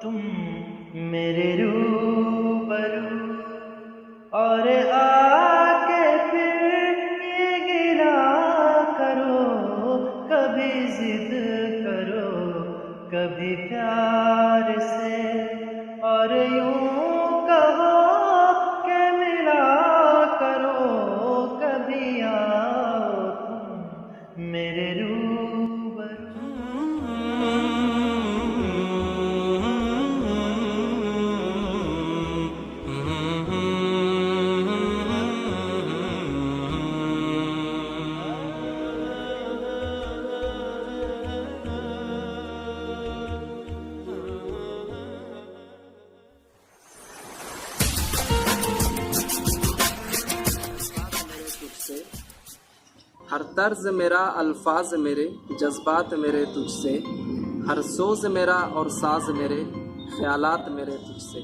तुम मेरे रूबरू और आके फिर ये गिला करो, कभी जिद करो कभी प्यार से, और यूं कहो के मिला करो, कभी आओ तुम मेरे रूबरू। हर तर्ज मेरा, अल्फाज मेरे, जज्बात मेरे तुझसे, हर सोज मेरा और साज मेरे, ख्यालात मेरे तुझसे।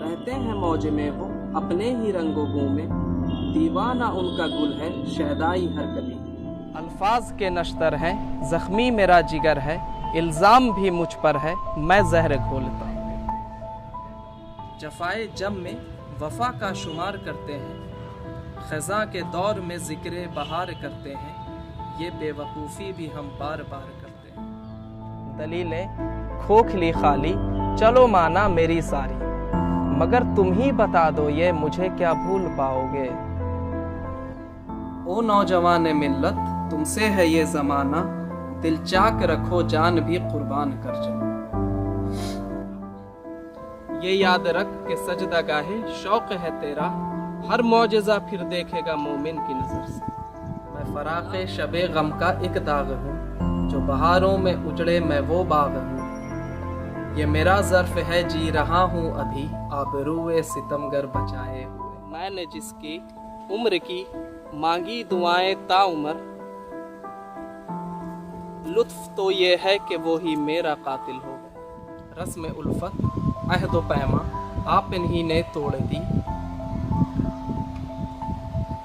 रहते हैं मौज में वो अपने ही रंगों बू में, दीवाना उनका गुल है शैदाई हर कली। अल्फाज के नश्तर हैं, जख्मी मेरा जिगर है, इल्ज़ाम भी मुझ पर है, मैं जहर घोलता हूँ। जफ़ाए जम में वफ़ा का शुमार करते हैं, ख़ज़ां के दौर में ज़िक्र बहार करते हैं, ये बेवकूफ़ी भी हम बार बार करते हैं। दलीलें खोखली खाली चलो माना मेरी सारी, मगर तुम ही बता दो ये मुझे क्या भूल पाओगे। ओ नौजवान मिल्लत तुमसे है ये ज़माना, दिल चाक रखो जान भी कुर्बान कर जाओ। ये याद रख के सजदा गाहे शौक़ है तेरा, हर मौजज़ा फिर देखेगा मोमिन की नज़र से। मैं फराक़े शबे गम का एक दाग हूँ, जो बहारों में उजड़े मैं वो बाग हूँ। ये मेरा ज़र्फ़ है जी रहा हूँ अभी, आबरूए सितमगर बचाए हुए। मैंने जिसकी उम्र की मांगी दुआएं ताउमर, लुत्फ़ तो ये है कि वो ही मेरा कातिल हो गया। रस्म उल्फत अहद व पैमा आप इन्हीं ने तोड़ दी,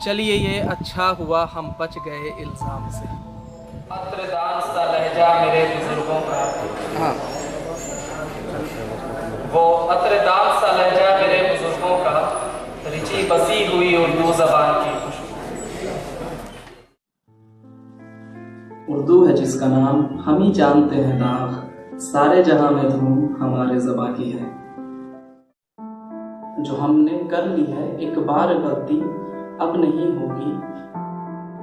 चलिए ये अच्छा हुआ हम बच गए इल्ज़ाम से। अत्रदान सा लहजा मेरे बुजुर्गों का, हाँ वो अत्रदान सा लहजा मेरे बुजुर्गों का, रिची बसी हुई उर्दू ज़बान की खुशबू। उर्दू है जिसका नाम हम ही जानते हैं दाग, सारे जहां में धूम हमारे ज़बां की है। जो हमने कर ली है एक बार गलती अब नहीं होगी,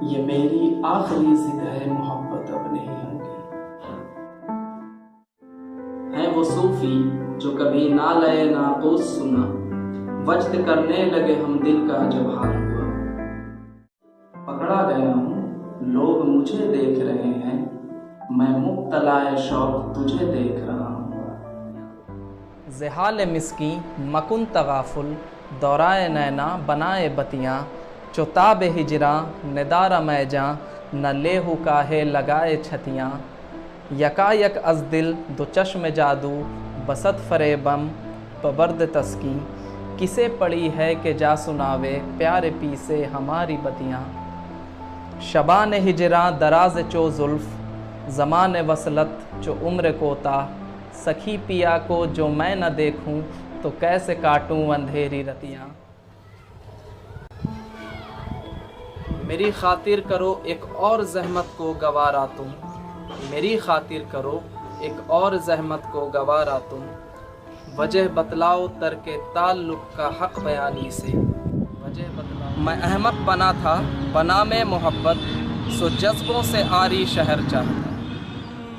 ये मेरी आखिरी जिद है मोहब्बत अब नहीं होगी। है वो सूफी जो कभी ना लए ना कोस सुना, वज्द करने लगे हम दिल का जब हाल हुआ। पकड़ा गया हूँ लोग मुझे देख रहे हैं, मैं मुब्तलाए शौक तुझे देख रहा हूँ। ज़हाल मिस्की मकुन तगाफुल दौराए नैना बनाए बतियाँ, चुताब हिजरा निदारा मैजां न लेहू काहे लगाए छतियाँ। यकायक अज दिल दो चश्म जादू बसत फरेबम बबर्द तस्की, किसे पड़ी है कि जा सुनावे प्यारे पी से हमारी बतियाँ। शबान हिजरा दराज चो जुल्फ़ ज़मान वसलत चो उम्र कोता, सखी पिया को जो मैं न देखूं तो कैसे काटूं अंधेरी रतियाँ। मेरी खातिर करो एक और ज़हमत को गवारा तुम, मेरी खातिर करो एक और ज़हमत को गवारा तुम। वजह बतलाओ तरके ताल्लुक़ का हक़ बयानी से, वजह बतलाओ। मैं अहमक बना था बना में मोहब्बत, सो जज्बों से आरी शहर चाहता।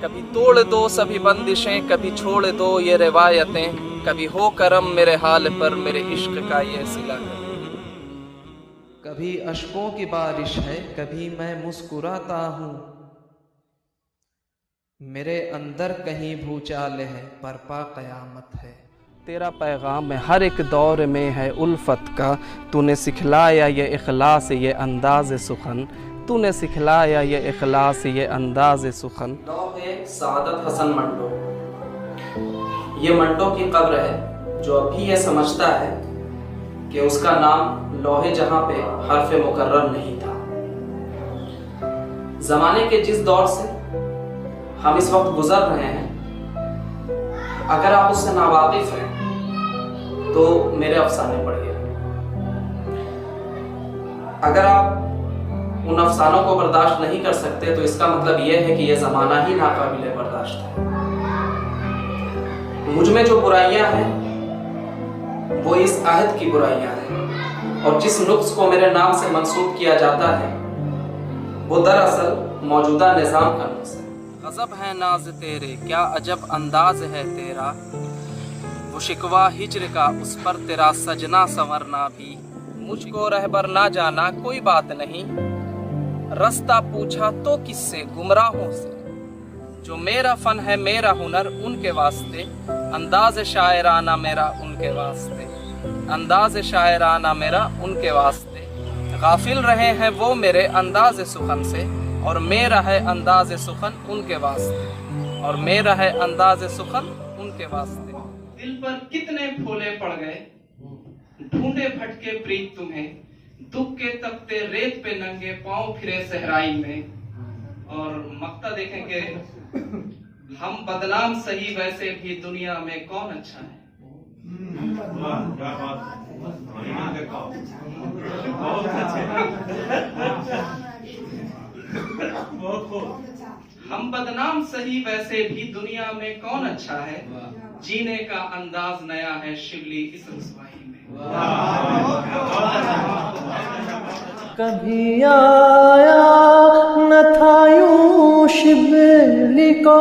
कभी तोड़ दो सभी बंदिशें, कभी छोड़ दो ये रिवायतें, कभी हो करम मेरे हाल पर मेरे इश्क का ये सिला कर। कभी अश्कों की बारिश है कभी मैं मुस्कुराता हूँ, मेरे अंदर कहीं भूचाल है बरपा क़यामत है। तेरा पैगाम है हर एक दौर में है उल्फत का, तूने सिखलाया ये इखलास ये अंदाज़ सुखन, तूने सिखलाया ये इखलास ये अंदाज़ सुखन। लौहे सादत हसन मंटो, ये मंटो की कब्र है जो अभी ये समझता है कि उसका नाम लौहे जहां पे हर्फ मुकर्रर नहीं था। ज़माने के जिस दौर से हम इस वक्त गुजर रहे हैं अगर आप उससे नावाकिफ हैं तो मेरे अफसाने पढ़िए। अगर आप उन अफसानों को बर्दाश्त नहीं कर सकते तो इसका मतलब यह है कि यह ज़माना ही नाकाबिले बर्दाश्त है। मुझ में जो बुराइयां हैं वो इस अहद की बुराइयां हैं, और जिस नुक्स को मेरे नाम से मंसूब किया जाता है वो दरअसल मौजूदा निज़ाम का नुक्स है। गज़ब है नाज तेरे, क्या अजब अंदाज है तेरा, वो शिकवा हिज्र का उस पर तेरा सजना संवरना भी। मुझको रहबर ना जाना कोई बात नहीं, रास्ता पूछा तो किससे, गुमराहों से। जो मेरा फन है मेरा हुनर उनके वास्ते, अंदाज शायराना मेरा उनके वास्ते, अंदाज शायराना मेरा उनके वास्ते। गाफिल रहे हैं वो मेरे अंदाज सुखन से, और मेरा है अंदाज सुखन उनके वास्ते, और मेरा है अंदाज सुखन उनके वास्ते। दिल पर कितने फूले पड़ गए, ढूंढे भटके प्रीत तुम्हें, दुख के तपते रेत पे नंगे पांव फिरे सहराई में। और मक्ता देखेंगे, हम बदनाम सही वैसे भी दुनिया में कौन अच्छा है। हम बदनाम सही वैसे भी दुनिया में कौन अच्छा है, जीने का अंदाज नया है शिवली इस रुसवाई में। कभी आया न था यूं शिवली को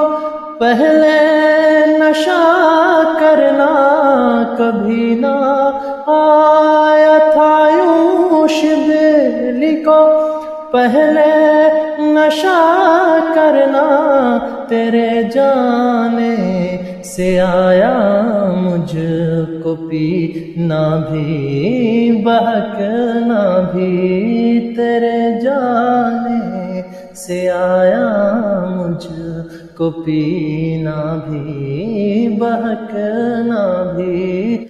पहले नशा करना, कभी ना आया था यूं शिवली को पहले नशा करना। तेरे जाने से आया मुझको पीना भी, बहकना भी। तेरे जाने से आया मुझको पीना भी, बहकना भी।